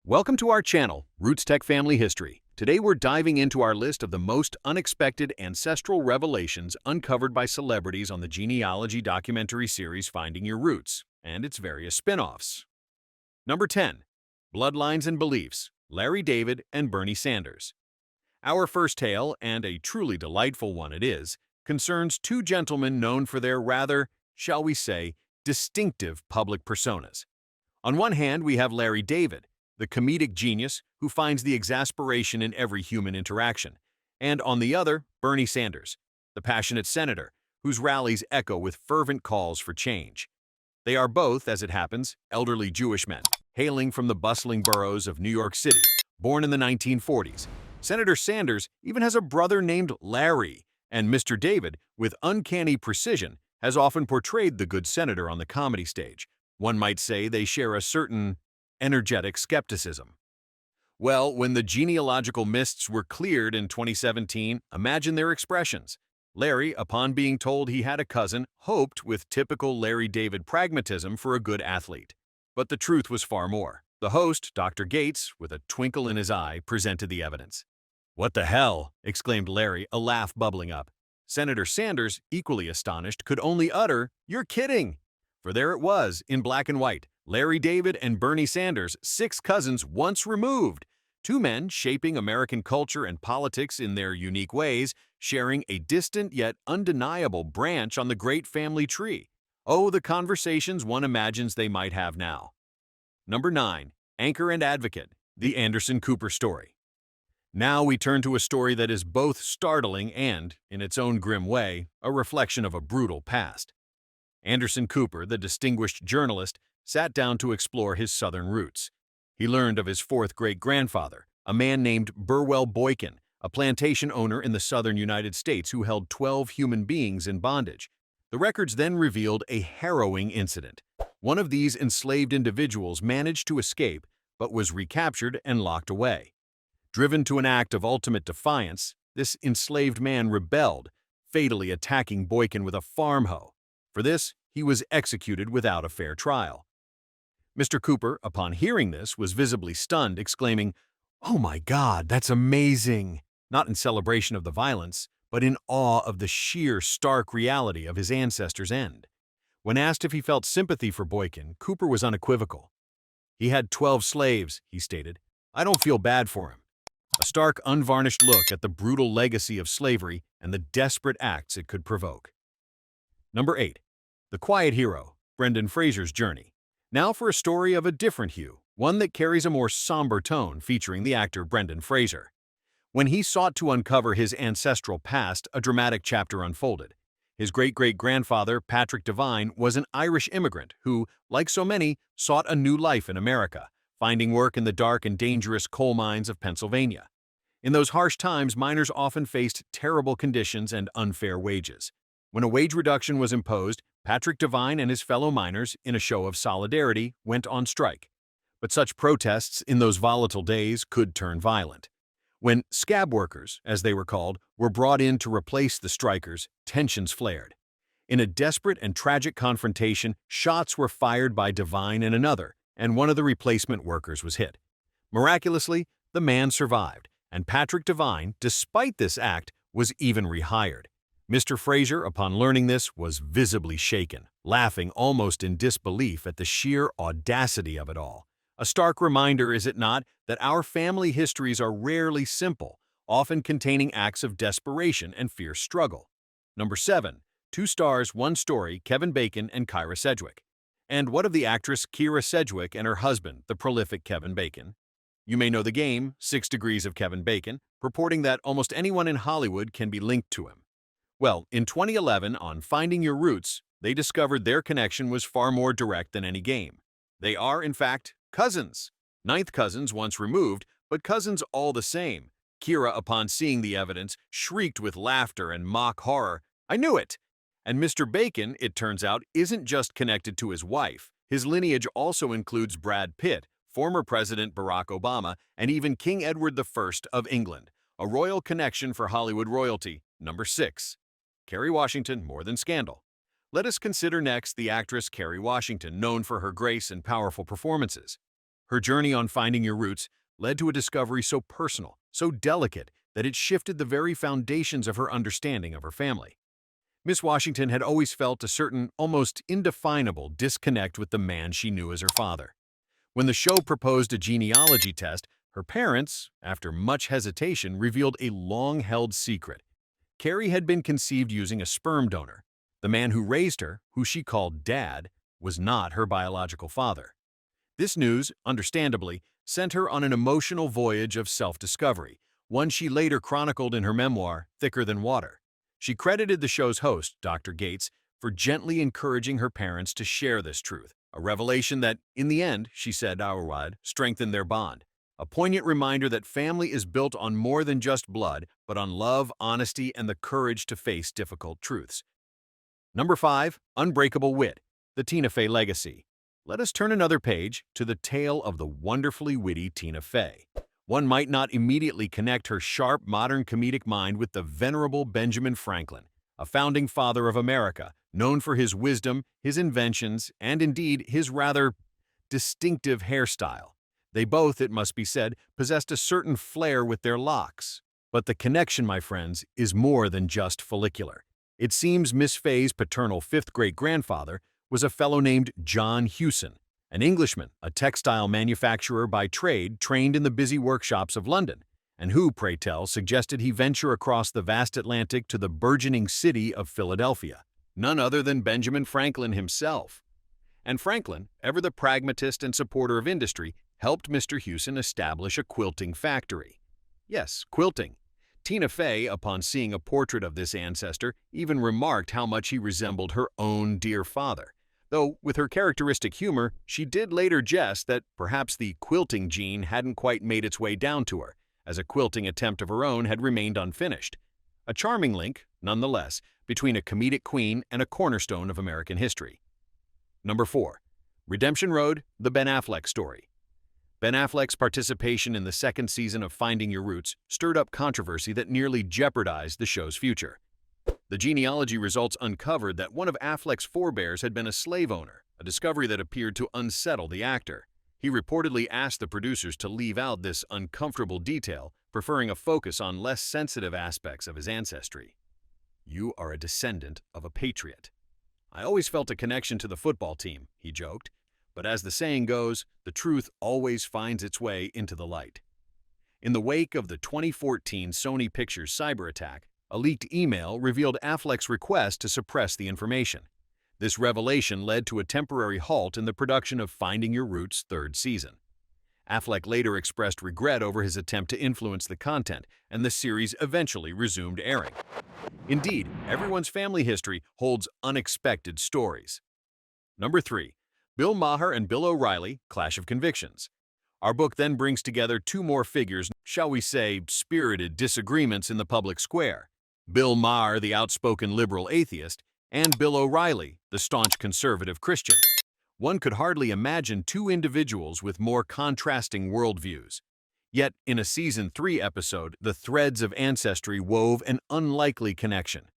Welcome to our channel, Roots Tech Family History. Today we're diving into our list of the most unexpected ancestral revelations uncovered by celebrities on the genealogy documentary series Finding Your Roots, and its various spin-offs. Number 10. Bloodlines and Beliefs, Larry David and Bernie Sanders. Our first tale, and a truly delightful one it is, concerns two gentlemen known for their rather, shall we say, distinctive public personas. On one hand, we have Larry David, the comedic genius who finds the exasperation in every human interaction, and on the other, Bernie Sanders, the passionate senator whose rallies echo with fervent calls for change. They are both, as it happens, elderly Jewish men, hailing from the bustling boroughs of New York City, born in the 1940s. Senator Sanders even has a brother named Larry, and Mr. David, with uncanny precision, has often portrayed the good senator on the comedy stage. One might say they share a certain energetic skepticism. Well, when the genealogical mists were cleared in 2017, imagine their expressions. Larry, upon being told he had a cousin, hoped with typical Larry David pragmatism for a good athlete. But the truth was far more. The host, Dr. Gates, with a twinkle in his eye, presented the evidence. "What the hell?" exclaimed Larry, a laugh bubbling up. Senator Sanders, equally astonished, could only utter, "You're kidding!" For there it was, in black and white, Larry David and Bernie Sanders, six cousins once removed. Two men shaping American culture and politics in their unique ways, sharing a distant yet undeniable branch on the great family tree. Oh, the conversations one imagines they might have now. Number 9. Anchor and Advocate, the Anderson Cooper story. Now we turn to a story that is both startling and, in its own grim way, a reflection of a brutal past. Anderson Cooper, the distinguished journalist, sat down to explore his southern roots. He learned of his fourth great-grandfather, a man named Burwell Boykin, a plantation owner in the southern United States who held 12 human beings in bondage. The records then revealed a harrowing incident. One of these enslaved individuals managed to escape, but was recaptured and locked away. Driven to an act of ultimate defiance, this enslaved man rebelled, fatally attacking Boykin with a farm hoe. For this, he was executed without a fair trial. Mr. Cooper, upon hearing this, was visibly stunned, exclaiming, "Oh my God, that's amazing!" Not in celebration of the violence, but in awe of the sheer, stark reality of his ancestor's end. When asked if he felt sympathy for Boykin, Cooper was unequivocal. "He had 12 slaves," he stated. "I don't feel bad for him." A stark, unvarnished look at the brutal legacy of slavery and the desperate acts it could provoke. Number 8. The Quiet Hero, Brendan Fraser's journey. Now for a story of a different hue, one that carries a more somber tone, featuring the actor Brendan Fraser. When he sought to uncover his ancestral past, a dramatic chapter unfolded. His great-great-grandfather, Patrick Devine, was an Irish immigrant who, like so many, sought a new life in America, finding work in the dark and dangerous coal mines of Pennsylvania. In those harsh times, miners often faced terrible conditions and unfair wages. When a wage reduction was imposed, Patrick Devine and his fellow miners, in a show of solidarity, went on strike. But such protests in those volatile days could turn violent. When scab workers, as they were called, were brought in to replace the strikers, tensions flared. In a desperate and tragic confrontation, shots were fired by Devine and another, and one of the replacement workers was hit. Miraculously, the man survived, and Patrick Devine, despite this act, was even rehired. Mr. Fraser, upon learning this, was visibly shaken, laughing almost in disbelief at the sheer audacity of it all. A stark reminder, is it not, that our family histories are rarely simple, often containing acts of desperation and fierce struggle. Number 7. 2 stars, 1 story, Kevin Bacon and Kyra Sedgwick. And what of the actress Kyra Sedgwick and her husband, the prolific Kevin Bacon? You may know the game, 6 Degrees of Kevin Bacon, purporting that almost anyone in Hollywood can be linked to him. Well, in 2011, on Finding Your Roots, they discovered their connection was far more direct than any game. They are, in fact, cousins. Ninth cousins once removed, but cousins all the same. Kyra, upon seeing the evidence, shrieked with laughter and mock horror, "I knew it!" And Mr. Bacon, it turns out, isn't just connected to his wife. His lineage also includes Brad Pitt, former President Barack Obama, and even King Edward I of England. A royal connection for Hollywood royalty. Number 6. Kerry Washington, more than scandal. Let us consider next the actress Kerry Washington, known for her grace and powerful performances. Her journey on finding your roots led to a discovery so personal, so delicate, that it shifted the very foundations of her understanding of her family. Miss Washington had always felt a certain, almost indefinable disconnect with the man she knew as her father. When the show proposed a genealogy test, her parents, after much hesitation, revealed a long-held secret. Kerry had been conceived using a sperm donor. The man who raised her, who she called Dad, was not her biological father. This news, understandably, sent her on an emotional voyage of self-discovery, one she later chronicled in her memoir, Thicker Than Water. She credited the show's host, Dr. Gates, for gently encouraging her parents to share this truth, a revelation that, in the end, she said Auerwald, strengthened their bond. A poignant reminder that family is built on more than just blood, but on love, honesty, and the courage to face difficult truths. Number 5. Unbreakable Wit, the Tina Fey Legacy. Let us turn another page to the tale of the wonderfully witty Tina Fey. One might not immediately connect her sharp, modern comedic mind with the venerable Benjamin Franklin, a founding father of America, known for his wisdom, his inventions, and indeed his rather distinctive hairstyle. They both, it must be said, possessed a certain flair with their locks. But the connection, my friends, is more than just follicular. It seems Miss Fey's paternal fifth great-grandfather was a fellow named John Hewson, an Englishman, a textile manufacturer by trade trained in the busy workshops of London, and who, pray tell, suggested he venture across the vast Atlantic to the burgeoning city of Philadelphia. None other than Benjamin Franklin himself. And Franklin, ever the pragmatist and supporter of industry, helped Mr. Hewson establish a quilting factory. Yes, quilting. Tina Fey, upon seeing a portrait of this ancestor, even remarked how much he resembled her own dear father. Though, with her characteristic humor, she did later jest that perhaps the quilting gene hadn't quite made its way down to her, as a quilting attempt of her own had remained unfinished. A charming link, nonetheless, between a comedic queen and a cornerstone of American history. Number 4. Redemption Road, the Ben Affleck story. Ben Affleck's participation in the second season of Finding Your Roots stirred up controversy that nearly jeopardized the show's future. The genealogy results uncovered that one of Affleck's forebears had been a slave owner, a discovery that appeared to unsettle the actor. He reportedly asked the producers to leave out this uncomfortable detail, preferring a focus on less sensitive aspects of his ancestry. "You are a descendant of a patriot. I always felt a connection to the football team," he joked, but as the saying goes, the truth always finds its way into the light. In the wake of the 2014 Sony Pictures cyber attack, a leaked email revealed Affleck's request to suppress the information. This revelation led to a temporary halt in the production of Finding Your Roots' third season. Affleck later expressed regret over his attempt to influence the content, and the series eventually resumed airing. Indeed, everyone's family history holds unexpected stories. Number 3. Bill Maher and Bill O'Reilly, Clash of Convictions. Our book then brings together two more figures, shall we say, spirited disagreements in the public square. Bill Maher, the outspoken liberal atheist, and Bill O'Reilly, the staunch conservative Christian. One could hardly imagine two individuals with more contrasting worldviews. Yet, in a Season 3 episode, the threads of Ancestry wove an unlikely connection.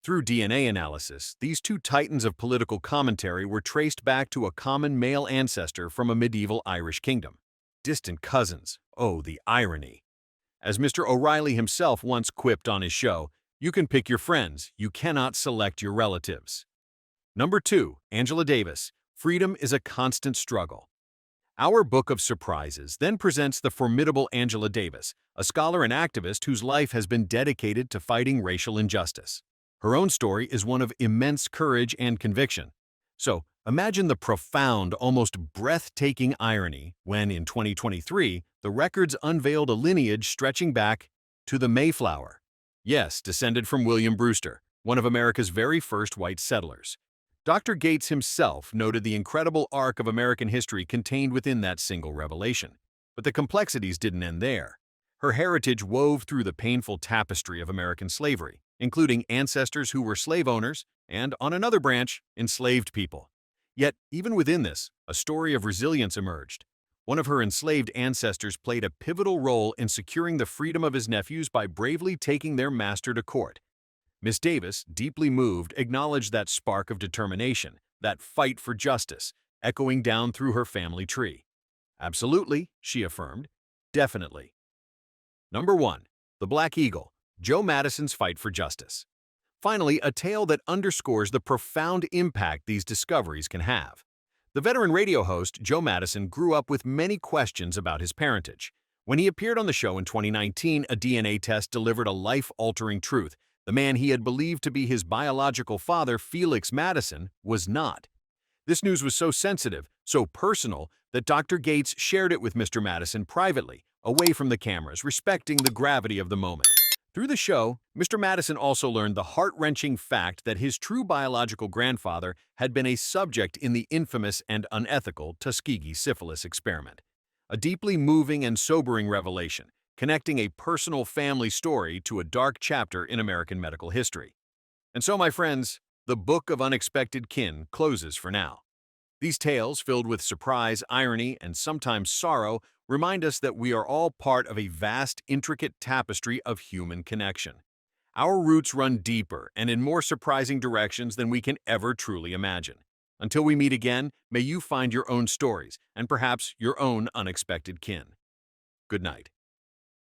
Through DNA analysis, these two titans of political commentary were traced back to a common male ancestor from a medieval Irish kingdom. Distant cousins. Oh, the irony. As Mr. O'Reilly himself once quipped on his show, "You can pick your friends, you cannot select your relatives." Number 2. Angela Davis. Freedom is a constant struggle. Our book of surprises then presents the formidable Angela Davis, a scholar and activist whose life has been dedicated to fighting racial injustice. Her own story is one of immense courage and conviction. So, imagine the profound, almost breathtaking irony when, in 2023, the records unveiled a lineage stretching back to the Mayflower. Yes, descended from William Brewster, one of America's very first white settlers. Dr. Gates himself noted the incredible arc of American history contained within that single revelation. But the complexities didn't end there. Her heritage wove through the painful tapestry of American slavery, including ancestors who were slave owners and, on another branch, enslaved people. Yet, even within this, a story of resilience emerged. One of her enslaved ancestors played a pivotal role in securing the freedom of his nephews by bravely taking their master to court. Miss Davis, deeply moved, acknowledged that spark of determination, that fight for justice, echoing down through her family tree. Absolutely, she affirmed. Definitely. Number 1. The Black Eagle, Joe Madison's fight for justice. Finally, a tale that underscores the profound impact these discoveries can have. The veteran radio host Joe Madison grew up with many questions about his parentage. When he appeared on the show in 2019, a DNA test delivered a life-altering truth. The man he had believed to be his biological father, Felix Madison, was not. This news was so sensitive, so personal, that Dr. Gates shared it with Mr. Madison privately, away from the cameras, respecting the gravity of the moment. Through the show, Mr. Madison also learned the heart-wrenching fact that his true biological grandfather had been a subject in the infamous and unethical Tuskegee syphilis experiment. A deeply moving and sobering revelation, connecting a personal family story to a dark chapter in American medical history. And so, my friends, the Book of Unexpected Kin closes for now. These tales, filled with surprise, irony, and sometimes sorrow, remind us that we are all part of a vast, intricate tapestry of human connection. Our roots run deeper and in more surprising directions than we can ever truly imagine. Until we meet again, may you find your own stories and perhaps your own unexpected kin. Good night.